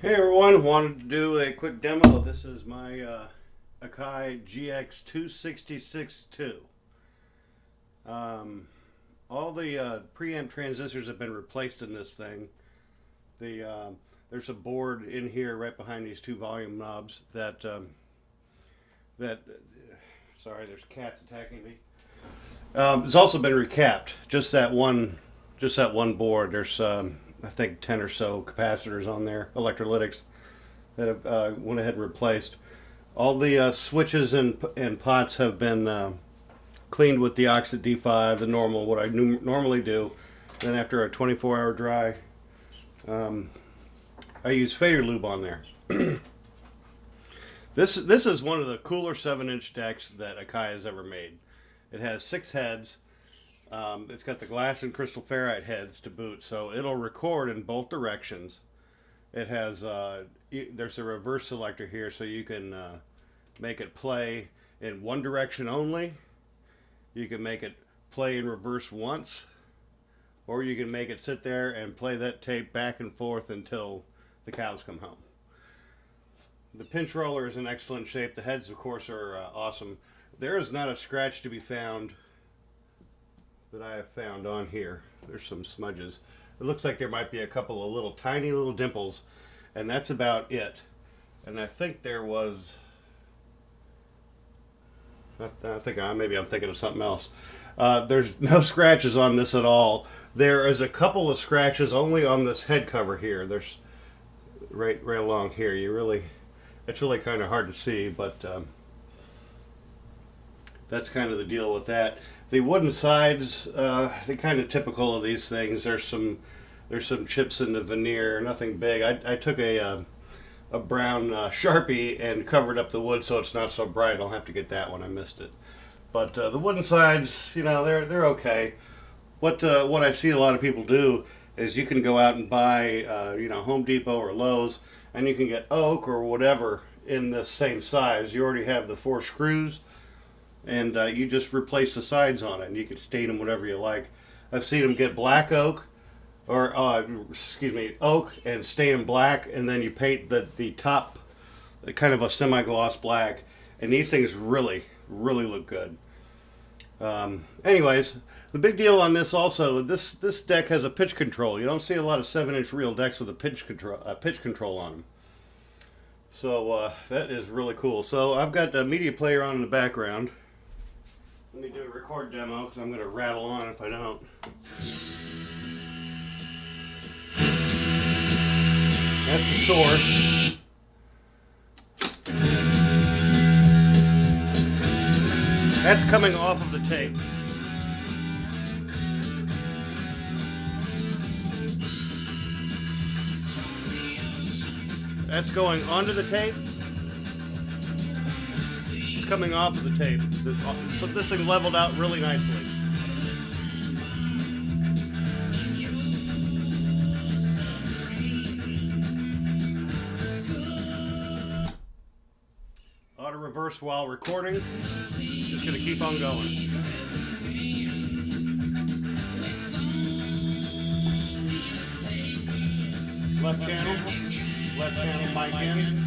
Hey everyone, wanted to do a quick demo. This is my AKAI GX-266II. All the preamp transistors have been replaced in this thing. There's a board in here right behind these two volume knobs sorry, there's cats attacking me. It's also been recapped. Just that one board. There's I think 10 or so capacitors on there, electrolytics, that have went ahead and replaced. All the switches and pots have been cleaned with the Oxid D5, the normal, what I normally do. Then after a 24-hour dry, I use fader lube on there. This is one of the cooler 7-inch decks that AKAI has ever made. It has 6 heads. It's got the glass and crystal ferrite heads to boot, so it'll record in both directions. It has there's a reverse selector here, so you can make it play in one direction only. You can make it play in reverse once, or you can make it sit there and play that tape back and forth until the cows come home. The pinch roller is in excellent shape. The heads, of course, are awesome. There is not a scratch to be found that I have found on here. There's some smudges. It looks like there might be a couple of little tiny little dimples, and that's about it. And I think there was, I think maybe I'm thinking of something else. There's no scratches on this at all. There is a couple of scratches only on this head cover here. There's right along here. It's really kind of hard to see, but that's kind of the deal with that. The wooden sides, they're kind of typical of these things. There's some chips in the veneer, nothing big. I took a brown sharpie and covered up the wood so it's not so bright. I'll have to get that one. I missed it. But the wooden sides, they're okay. What I see a lot of people do is you can go out and buy, Home Depot or Lowe's, and you can get oak or whatever in the same size. You already have the 4 screws. And you just replace the sides on it, and you can stain them whatever you like. I've seen them get black oak, or oak, and stain them black, and then you paint the top kind of a semi-gloss black, and these things really look good. Anyways, the big deal on this also, this deck has a pitch control. You don't see a lot of 7-inch reel decks with a pitch control on them. So that is really cool. So I've got the media player on in the background. Let me do a record demo because I'm going to rattle on if I don't. That's the source. That's coming off of the tape. That's going onto the tape. Coming off of the tape. So this thing leveled out really nicely. Auto reverse while recording. Just gonna keep on going. Left channel mic in.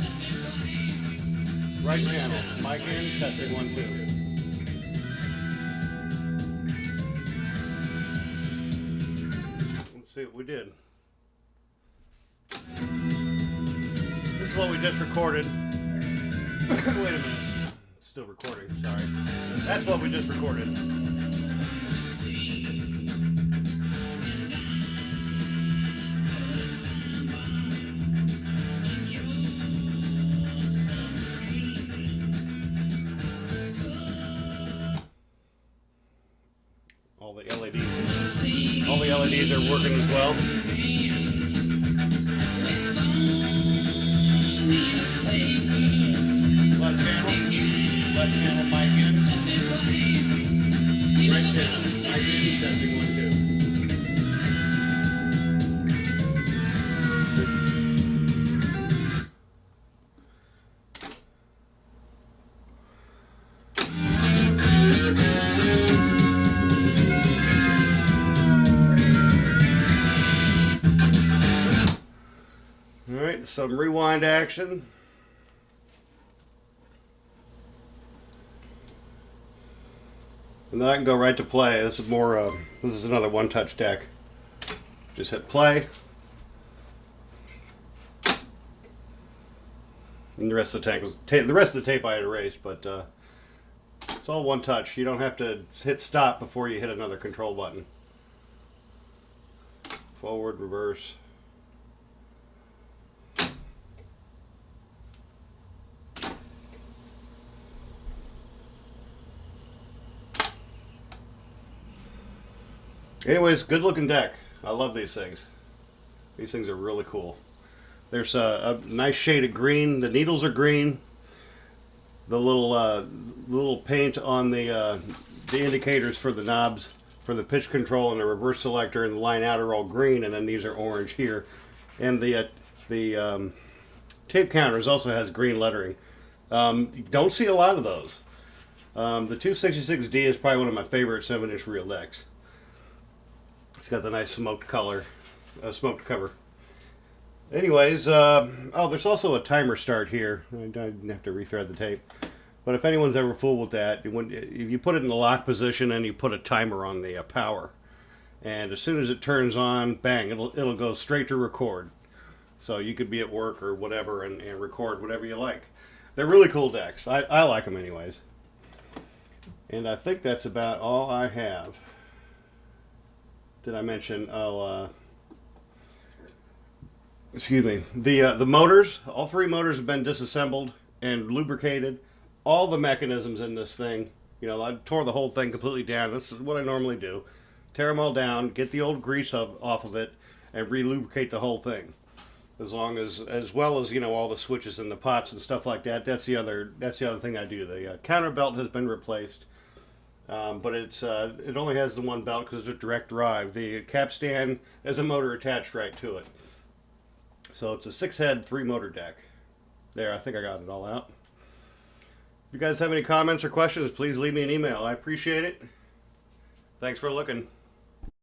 Right channel, mic in, testing 1, 2. Let's see what we did. This is what we just recorded. Wait a minute. It's still recording, sorry. That's what we just recorded. All the LEDs are working as well. Left channel mic in. Right channel mic in, testing 1, 2. Alright, some rewind action. And then I can go right to play. This is more, this is another one-touch deck. Just hit play. And the rest of the tank was the rest of the tape I had erased, but it's all one touch. You don't have to hit stop before you hit another control button. Forward, reverse. Anyways, good looking deck. I love these things. These things are really cool. There's a nice shade of green. The needles are green. The little paint on the indicators for the knobs, for the pitch control and the reverse selector and the line out are all green, and then these are orange here. And the tape counters also has green lettering. You don't see a lot of those. The 266D is probably one of my favorite 7-inch reel decks. It's got the nice smoked color, smoked cover. Anyways, oh, there's also a timer start here. I didn't have to rethread the tape. But if anyone's ever fooled with that, if you put it in the lock position and you put a timer on the power, and as soon as it turns on, bang, it'll go straight to record. So you could be at work or whatever and record whatever you like. They're really cool decks. I like them anyways. And I think that's about all I have. Did I mention? Oh, excuse me. The motors, all 3 motors have been disassembled and lubricated. All the mechanisms in this thing, you know, I tore the whole thing completely down. This is what I normally do. Tear them all down, get the old grease off of it, and re-lubricate the whole thing. As well as, you know, all the switches and the pots and stuff like that. That's the other thing I do. The counter belt has been replaced. But it only has the one belt because it's a direct drive. The capstan has a motor attached right to it. So it's a 6-head, 3-motor deck. There, I think I got it all out. If you guys have any comments or questions, please leave me an email. I appreciate it. Thanks for looking.